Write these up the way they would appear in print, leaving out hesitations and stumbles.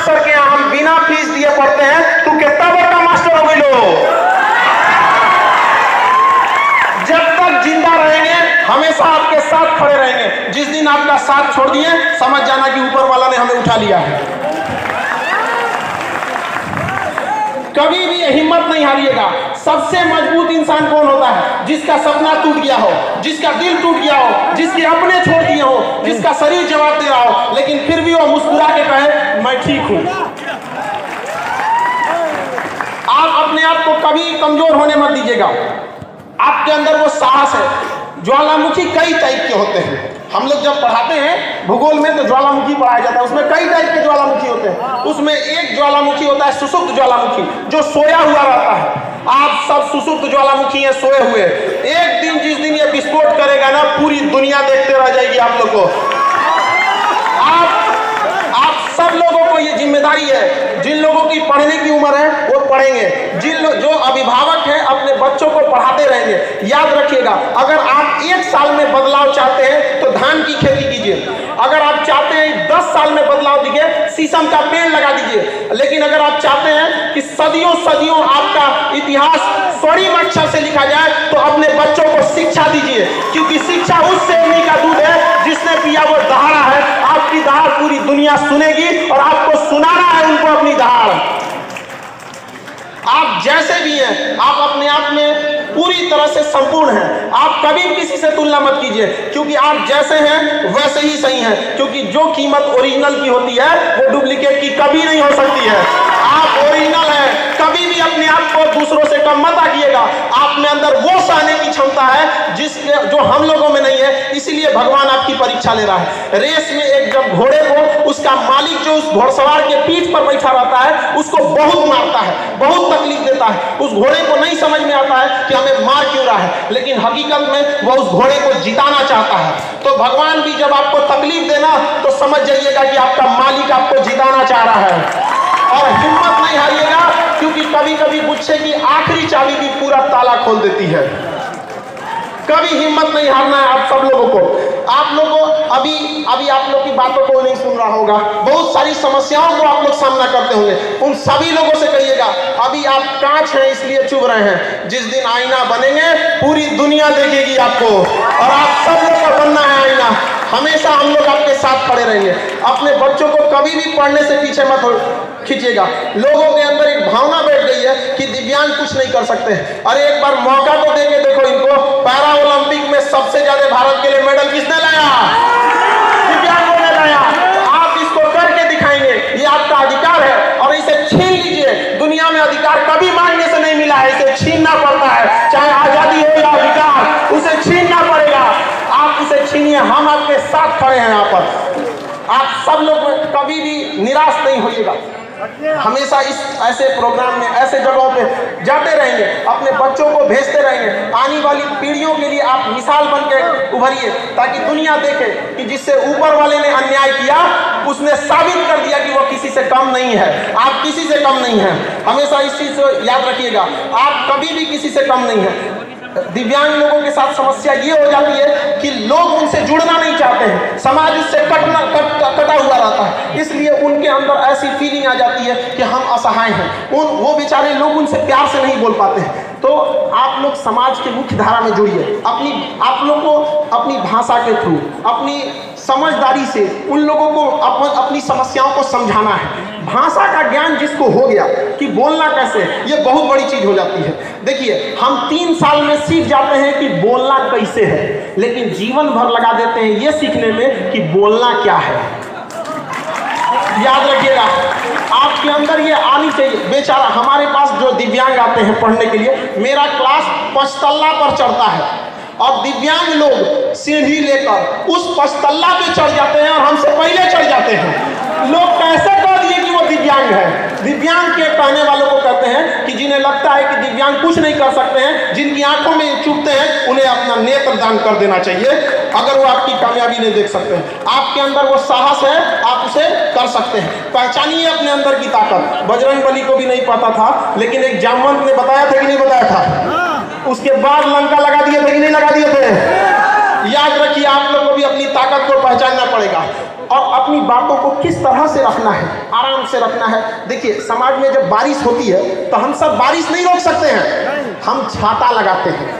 Sir के यहाँ हम बिना फीस दिए पढ़ते हैं, तू कितना बड़ा मास्टर हो गई लो। जब तक जिंदा रहेंगे हमेशा आपके साथ खड़े रहेंगे। जिस दिन आपका साथ छोड़ दिए समझ जाना कि ऊपर वाला ने हमें उठा लिया है। कभी भी हिम्मत नहीं हारिएगा। सबसे मजबूत इंसान कौन होता है? जिसका सपना टूट गया हो, जिसका दिल टूट गया हो, जिसके अपने छोड़ दिए हो, जिसका शरीर जवाब दे रहा हो, लेकिन फिर भी वो मुस्कुरा के कहे मैं ठीक हूं। आप अपने आप को कभी कमजोर होने मत दीजिएगा। आपके अंदर वो साहस है। ज्वालामुखी कई टाइप के होते हैं। हम लोग जब पढ़ाते हैं भूगोल में तो ज्वालामुखी पढ़ाया जाता है, उसमें कई टाइप के ज्वालामुखी होते हैं। उसमें एक ज्वालामुखी होता है सुषुप्त ज्वालामुखी, जो सोया हुआ रहता है। आप सब सुषुप्त ज्वालामुखी हैं, सोए हुए। एक दिन जिस दिन ये विस्फोट करेगा ना, पूरी दुनिया देखते रह जाएगी आप लोग को। आप सब लोगों को ये जिम्मेदारी है। जिन लोगों की पढ़ने की उम्र है वो पढ़ेंगे। जो अभिभावक हैं अपने बच्चों को पढ़ाते रहेंगे। याद रखिएगा, अगर आप 1 साल में बदलाव चाहते हैं तो धान की खेती कीजिए। अगर आप चाहते हैं 10 साल में बदलाव दीजिए, शीशम का पेड़ लगा दीजिए। लेकिन अगर आप चाहते हैं कि सदियों सदियों आपका इतिहास स्वर्णिम अक्षर से लिखा जाए तो अपने बच्चों को शिक्षा दीजिए, क्योंकि शिक्षा उस शेरनी का दूध है जिसने पिया वो दहाड़ा है। आपकी दहाड़ पूरी दुनिया सुनेगी और आपको सुनाना है उनको अपनी दहाड़। आप जैसे भी हैं, आप अपने आप में पूरी तरह से संपूर्ण हैं। आप कभी किसी से तुलना मत कीजिए, क्योंकि आप जैसे हैं वैसे ही सही हैं। क्योंकि जो कीमत ओरिजिनल की होती है वो डुप्लीकेट की कभी नहीं हो सकती है। आप ओरिजिनल हैं, कभी भी अपने आप को दूसरों से कम मत आकिएगा। आप में अंदर वो सहने की क्षमता है जो हम लोगों में नहीं है, इसीलिए भगवान आपकी परीक्षा ले रहा है। रेस में एक जब घोड़े को उसका मालिक जो उस घोड़सवार के पीठ पर बैठा रहता है उसको बहुत मारता है, बहुत तकलीफ देता है। उस घोड़े को नहीं समझ में आता है कि हमें मार क्यों रहा है, लेकिन हकीकत में वह उस घोड़े को जिताना चाहता है। तो भगवान भी जब आपको तकलीफ देना तो समझ जाइएगा कि आपका मालिक आपको जिताना चाह रहा है। और हिम्मत नहीं हारिएगा, क्योंकि कभी कभी गुस्से की आखिरी चाबी भी पूरा ताला खोल देती है। कभी हिम्मत नहीं हारना है आप सब लोगों को। आप लोगों अभी आप लोग की बातों को नहीं सुन रहा होगा। बहुत सारी समस्याओं को आप लोग सामना करते होंगे। उन सभी लोगों से कहिएगा अभी आप कांच हैं इसलिए चुभ रहे हैं। जिस दिन आईना बनेंगे पूरी दुनिया देखेगी आपको, और आप सब लोग को बनना है आईना। हमेशा हम लोग आपके साथ खड़े रहेंगे। अपने बच्चों को कभी भी पढ़ने से पीछे मत खींचिएगा। लोगों के अंदर एक भावना बैठ गई है कि दिव्यांग कुछ नहीं कर सकते। अरे एक बार मौका तो देके देखो इनको। पैरा ओलंपिक में सबसे ज्यादा भारत के लिए मेडल किसने लाया? दिव्यांगों ने लाया। आप इसको करके दिखाएंगे, ये आपका अधिकार है और इसे छीन लीजिए। दुनिया में अधिकार कभी मांगने से नहीं मिला है, इसे छीनना पड़ता है। चाहे आजादी हो या अधिकार, उसे छीनना पड़ेगा। आप उसे छीनिए, हम आपके साथ खड़े हैं यहाँ पर। आप सब लोग कभी भी निराश नहीं होइएगा। हमेशा इस ऐसे प्रोग्राम में ऐसे जगहों पे जाते रहेंगे, अपने बच्चों को भेजते रहेंगे। आने वाली पीढ़ियों के लिए आप मिसाल बन के उभरिए, ताकि दुनिया देखे कि जिससे ऊपर वाले ने अन्याय किया उसने साबित कर दिया कि वो किसी से कम नहीं है। आप किसी से कम नहीं हैं। हमेशा इस चीज को याद रखिएगा, आप कभी भी किसी से कम नहीं हैं। दिव्यांग लोगों के साथ समस्या ये हो जाती है कि लोग उनसे जुड़ना नहीं चाहते हैं। समाज उससे कटा हुआ रहता है, इसलिए उनके अंदर ऐसी फीलिंग आ जाती है कि हम असहाय हैं। वो बेचारे लोग उनसे प्यार से नहीं बोल पाते हैं। तो आप लोग समाज के मुख्य धारा में जुड़िए। आप लोग को अपनी भाषा के थ्रू, अपनी समझदारी से उन लोगों को अपनी समस्याओं को समझाना है। भाषा का ज्ञान जिसको हो गया कि बोलना कैसे, ये बहुत बड़ी चीज हो जाती है। देखिए, हम 3 साल में सीख जाते हैं कि बोलना कैसे है, लेकिन जीवन भर लगा देते हैं ये सीखने में कि बोलना क्या है। याद रखिएगा, आपके अंदर ये आनी चाहिए। बेचारा हमारे पास जो दिव्यांग आते हैं पढ़ने के लिए, मेरा क्लास 5 तल्ला पर चढ़ता है और दिव्यांग लोग सीढ़ी लेकर उस 5 तल्ला पे चढ़ जाते हैं और हमसे पहले चढ़ जाते हैं। लोग कैसे कह दिए कि वो दिव्यांग है? दिव्यांग के कहने वालों को कहते हैं कि जिन्हें लगता है कि दिव्यांग कुछ नहीं कर सकते हैं, जिनकी आंखों में चुभते हैं, उन्हें अपना नेत्र दान कर देना चाहिए अगर वो आपकी कामयाबी नहीं देख सकते हैं। आपके अंदर वो साहस है, आप उसे कर सकते हैं। पहचानिए अपने अंदर की ताकत। बजरंगबली को भी नहीं पता था, लेकिन एक जामवंत ने बताया था कि नहीं बताया था? उसके बाद लंका लगा दिए थे कि नहीं लगा दिए थे? याद रखिए, आप लोग को भी अपनी ताकत को पहचानना पड़ेगा। और अपनी बातों को किस तरह से रखना है, आराम से रखना है। देखिए समाज में जब बारिश होती है तो हम सब बारिश नहीं रोक सकते हैं, हम छाता लगाते हैं,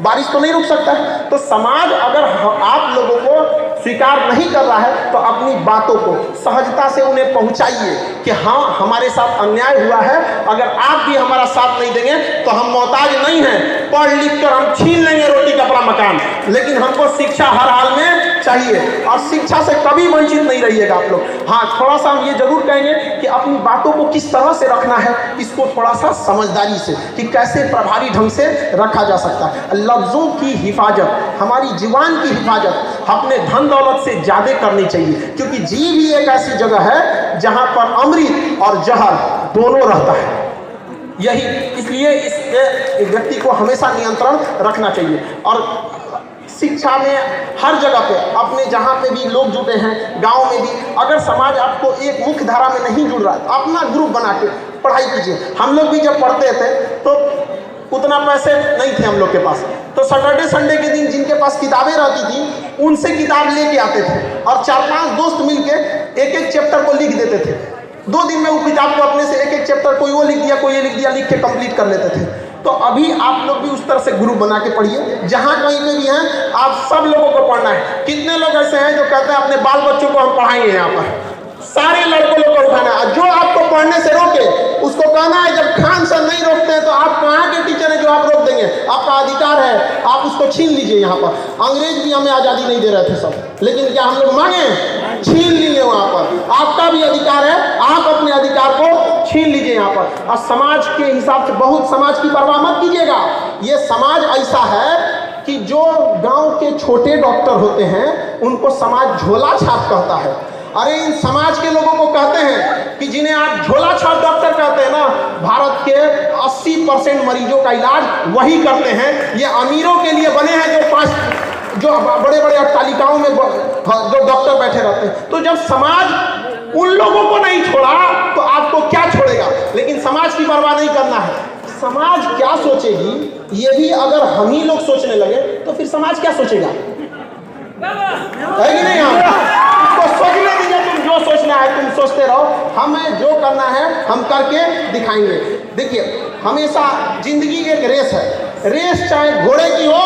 बारिश तो नहीं रुक सकता है। तो समाज अगर आप लोगों को स्वीकार नहीं कर रहा है तो अपनी बातों को सहजता से उन्हें पहुंचाइए कि हाँ हमारे साथ अन्याय हुआ है, अगर आप भी हमारा साथ नहीं देंगे तो हम मोहताज नहीं हैं, पढ़ लिख कर हम छीन लेंगे रोटी कपड़ा मकान, लेकिन हमको शिक्षा हर हाल में चाहिए और शिक्षा से कभी वंचित नहीं रहिएगा आप लोग। हाँ थोड़ा सा हम ये जरूर कहेंगे कि अपनी बातों को किस तरह से रखना है, इसको थोड़ा सा समझदारी से कि कैसे प्रभावी ढंग से रखा जा सकता है। लफ्ज़ों की हिफाजत, हमारी जुबान की हिफाजत अपने धन दौलत से ज़्यादा करनी चाहिए, क्योंकि जीभ ही एक ऐसी जगह है जहाँ पर अमृत और जहर दोनों रहता है। यही इसलिए इस व्यक्ति को हमेशा नियंत्रण रखना चाहिए। और शिक्षा में हर जगह पे अपने जहाँ पे भी लोग जुटे हैं, गांव में भी, अगर समाज आपको एक मुख्य धारा में नहीं जुड़ रहा है अपना ग्रुप बना के पढ़ाई कीजिए। हम लोग भी जब पढ़ते थे तो उतना पैसे नहीं थे हम लोग के पास, तो सैटरडे संडे के दिन जिनके पास किताबें रहती थी उनसे किताब लेके आते थे और 4-5 दोस्त मिलके एक एक चैप्टर को लिख देते थे। 2 दिन में वो किताब को अपने से एक एक चैप्टर कोई वो लिख दिया कोई ये लिख दिया, लिख के कंप्लीट कर लेते थे। तो अभी आप लोग भी उस तरह से ग्रुप बना के पढ़िए, जहाँ कहीं पे भी हैं आप सब लोगों को पढ़ना है। कितने लोग ऐसे हैं जो कहते हैं अपने बाल बच्चों को हम पढ़ाएंगे, यहाँ पर सारे लड़कों लोग को उठाना है। जो आपको पढ़ने से रोके उसको कहना है, जब खान सर नहीं रोकते हैं तो आप कहाँ के टीचर हैं जो आप रोक देंगे, आपका अधिकार है, आप उसको छीन लीजिए। यहाँ पर अंग्रेज भी हमें आज़ादी नहीं दे रहे थे सब, लेकिन क्या हम लोग मांगे, छीन लिए। वहाँ पर आपका भी अधिकार है, आप अपने अधिकार को छीन लीजिए यहाँ पर। और समाज के हिसाब से बहुत समाज की परवाह मत कीजिएगा। ये समाज ऐसा है कि जो गांव के छोटे डॉक्टर होते हैं उनको समाज झोला छाप कहता है। अरे इन समाज के लोगों को कहते हैं कि जिन्हें आप झोला छाप डॉक्टर कहते हैं ना, भारत के 80% मरीजों का इलाज वही करते हैं। ये अमीरों के लिए बने हैं जो बड़े बड़े अट्टालिकाओं में जो डॉक्टर बैठे रहते हैं। तो जब समाज उन लोगों को नहीं छोड़ा तो आपको क्या छोड़ेगा। लेकिन समाज की परवाह नहीं करना है। समाज क्या सोचेगी ये भी अगर हम ही लोग सोचने लगे तो फिर समाज क्या सोचेगा, है कि नहीं। हम तो सोचने दीजिए, तुम जो सोचना है तुम सोचते रहो, हमें जो करना है हम करके दिखाएंगे। देखिए हमेशा जिंदगी एक रेस है, रेस चाहे घोड़े की हो,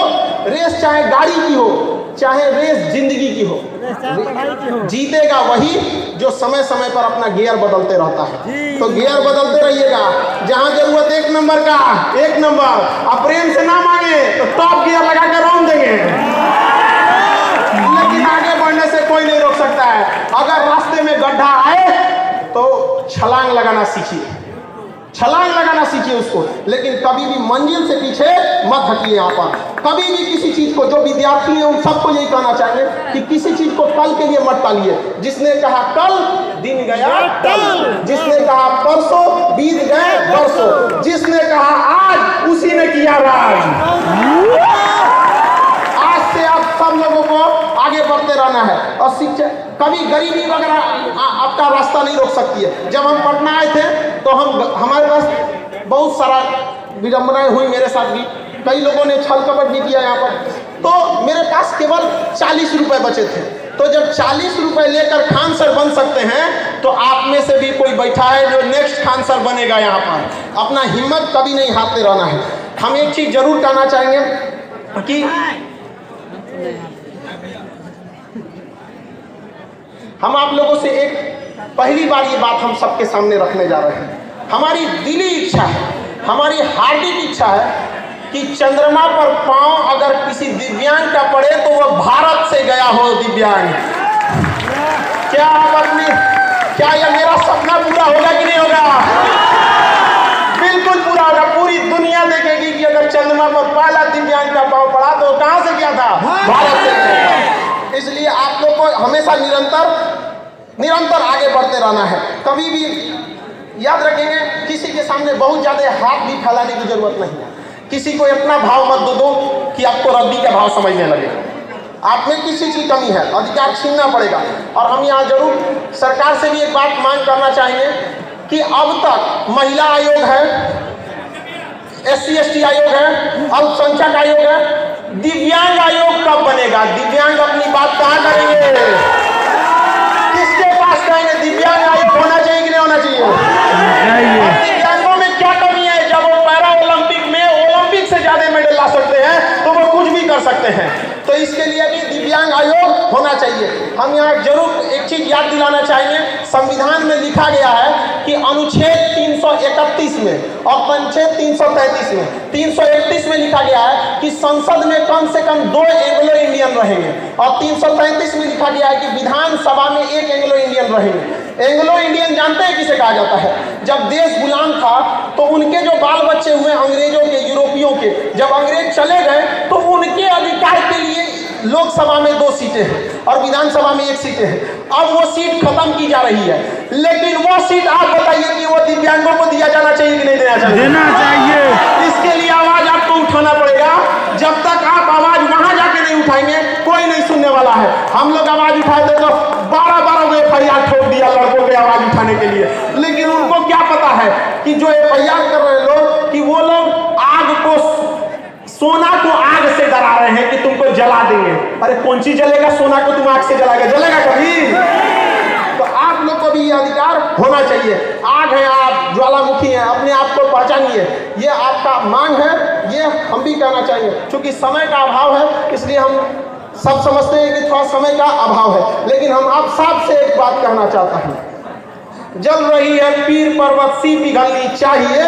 रेस चाहे गाड़ी की हो, चाहे रेस जिंदगी की हो, जीतेगा वही जो समय समय पर अपना गियर बदलते रहता है। तो गियर बदलते रहिएगा, जहां जरूरत 1 नंबर का 1 नंबर, अब प्रेम से ना मांगे तो टॉप गियर लगा कर रौंद देंगे, लेकिन आगे बढ़ने से कोई नहीं रोक सकता है। अगर रास्ते में गड्ढा आए तो छलांग लगाना सीखिए, छलांग लगाना सीखिए उसको, लेकिन कभी भी मंजिल से पीछे मत हटिए। यहाँ पर कभी भी किसी चीज को, जो विद्यार्थी हैं उन सबको यही कहना चाहिए कि किसी चीज को कल के लिए मत टालिए। जिसने कहा कल, दिन गया कल, जिसने कहा परसों, बीत गए बरसों, जिसने कहा आज, उसी ने किया राज। आज से आप सब लोगों को आगे बढ़ते रहना है। और शिक्षा, कभी गरीबी वगैरह आपका रास्ता नहीं रोक सकती है। जब हम पटना आए थे तो हमारे पास बहुत सारा विडम्बनाएं हुई, मेरे साथ भी कई लोगों ने छल कपट भी किया यहाँ पर। तो मेरे पास केवल 40 रुपए बचे थे। तो जब 40 रुपए लेकर खान सर बन सकते हैं तो आप में से भी कोई बैठा है जो नेक्स्ट खान सर बनेगा। यहाँ पर अपना हिम्मत कभी नहीं हारते रहना है। हम एक चीज जरूर कहना चाहेंगे कि हम आप लोगों से एक पहली बार ये बात हम सबके सामने रखने जा रहे हैं। हमारी दिली इच्छा है, हमारी हार्दिक इच्छा है कि चंद्रमा पर पांव अगर किसी दिव्यांग का पड़े तो वह भारत से गया हो दिव्यांग। क्या यह मेरा सपना पूरा होगा कि नहीं होगा? बिल्कुल पूरा होगा। पूरी दुनिया देखेगी कि अगर चंद्रमा पर पहला दिव्यांग का पांव पड़ा तो कहां से गया था? भारत से गया था। इसलिए आप लोग को हमेशा निरंतर आगे बढ़ते रहना है। कभी भी याद रखेंगे, किसी के सामने बहुत ज्यादा हाथ भी फैलाने की जरूरत नहीं है। किसी को इतना भाव मत दो कि आपको रद्दी का भाव समझने लगे। आप में किसी की कमी है, अधिकार छीनना पड़ेगा। और हम यहाँ जरूर सरकार से भी एक बात मांग करना चाहेंगे कि अब तक महिला आयोग है, SC/ST आयोग है, अल्पसंख्यक आयोग है, दिव्यांग आयोग कब बनेगा? दिव्यांग अपनी बात कहाँ करेंगे? सकते हैं। तो इसके लिए भी दिव्यांग आयोग होना चाहिए। हम यहाँ जरूर एक चीज याद दिलाना चाहेंगे, संविधान में लिखा गया है कि अनुच्छेद 331 में और अनुच्छेद 333 में, 331 में लिखा गया है कि संसद में कम से कम 2 एंग्लो इंडियन रहेंगे और 333 में लिखा गया है कि विधानसभा में 1 एंग्लो इंडियन रहेंगे। एंग्लो इंडियन जानते हैं किसे कहा जाता है? जब देश गुलाम था तो उनके जो बाल बच्चे हुए अंग्रेजों के, यूरोपियों के, जब अंग्रेज चले गए तो उनके अधिकार के लिए लोकसभा में 2 सीटें हैं और विधानसभा में 1 सीटें हैं। अब वो सीट खत्म की जा रही है, लेकिन वो सीट आप बताइए कि वो दिव्यांगों को दिया जाना चाहिए कि नहीं देना चाहिए? देना चाहिए। इसके लिए आवाज आपको उठाना पड़ेगा। जब तक आप आवाज वहां जाके नहीं उठाएंगे कोई नहीं सुनने वाला है। हम लोग आवाज उठाए थे तो 12 एफआईआर ठोक दिया लड़कों के आवाज उठाने के लिए, लेकिन उनको क्या पता है कि जो एफआईआर कर रहे लोग कि वो लोग आग को, सोना को आग से डरा रहे हैं कि तुमको जला देंगे। अरे कौन चीज जलेगा? सोना को तुम आग से जलाएगा? जलेगा कभी? तो आप लोग को भी ये अधिकार होना चाहिए। आग है आप, ज्वालामुखी है, अपने आप को पहचानिए। ये आपका मांग है, ये हम भी कहना चाहिए। क्योंकि समय का अभाव है इसलिए हम सब समझते हैं कि थोड़ा समय का अभाव है, लेकिन हम आप साफ से एक बात कहना चाहता हूँ, जल रही है पीर पर्वत सी पिघलनी चाहिए,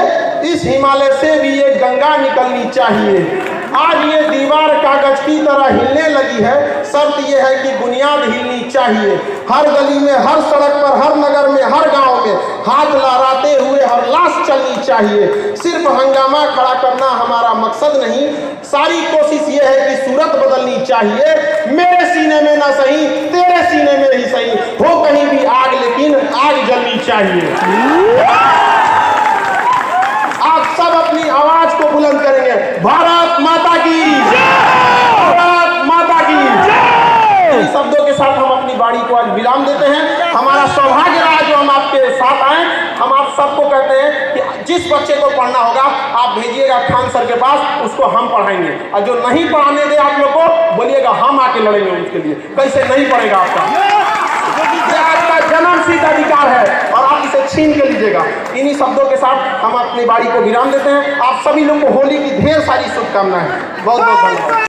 इस हिमालय से भी ये गंगा निकलनी चाहिए। आज ये दीवार कागज की तरह हिलने लगी है, शर्त ये है कि बुनियाद हिलनी चाहिए। हर गली में, हर सड़क पर, हर नगर में, हर गांव में हाथ लहराते हुए हर लाश चलनी चाहिए। सिर्फ हंगामा खड़ा करना हमारा मकसद नहीं, सारी कोशिश ये है कि सूरत बदलनी चाहिए। मेरे सीने में ना सही, तेरे सीने में ही सही, हो कहीं भी आग लेकिन आग जलनी चाहिए। आप सब अपनी आवाज को बुलंद करेंगे, भारत माता की जय, भारत माता की जय। इन शब्दों के साथ हम अपनी बाड़ी को आज विराम देते हैं। हमारा सौभाग्य रहा जो हम आपके साथ आए। हम आप सबको कहते हैं कि जिस बच्चे को पढ़ना होगा आप भेजिएगा खान सर के पास, उसको हम पढ़ाएंगे। और जो नहीं पढ़ाने दे आप लोग को बोलिएगा हम आके लड़ेंगे उसके लिए। कैसे नहीं पढ़ेगा आपका? आपका जन्मसिद्ध अधिकार है और आप इसे छीन के लीजिएगा। इन्हीं शब्दों के साथ हम अपनी बाड़ी को विराम देते हैं। आप सभी लोग को होली की ढेर सारी शुभकामनाएं। बहुत बहुत धन्यवाद।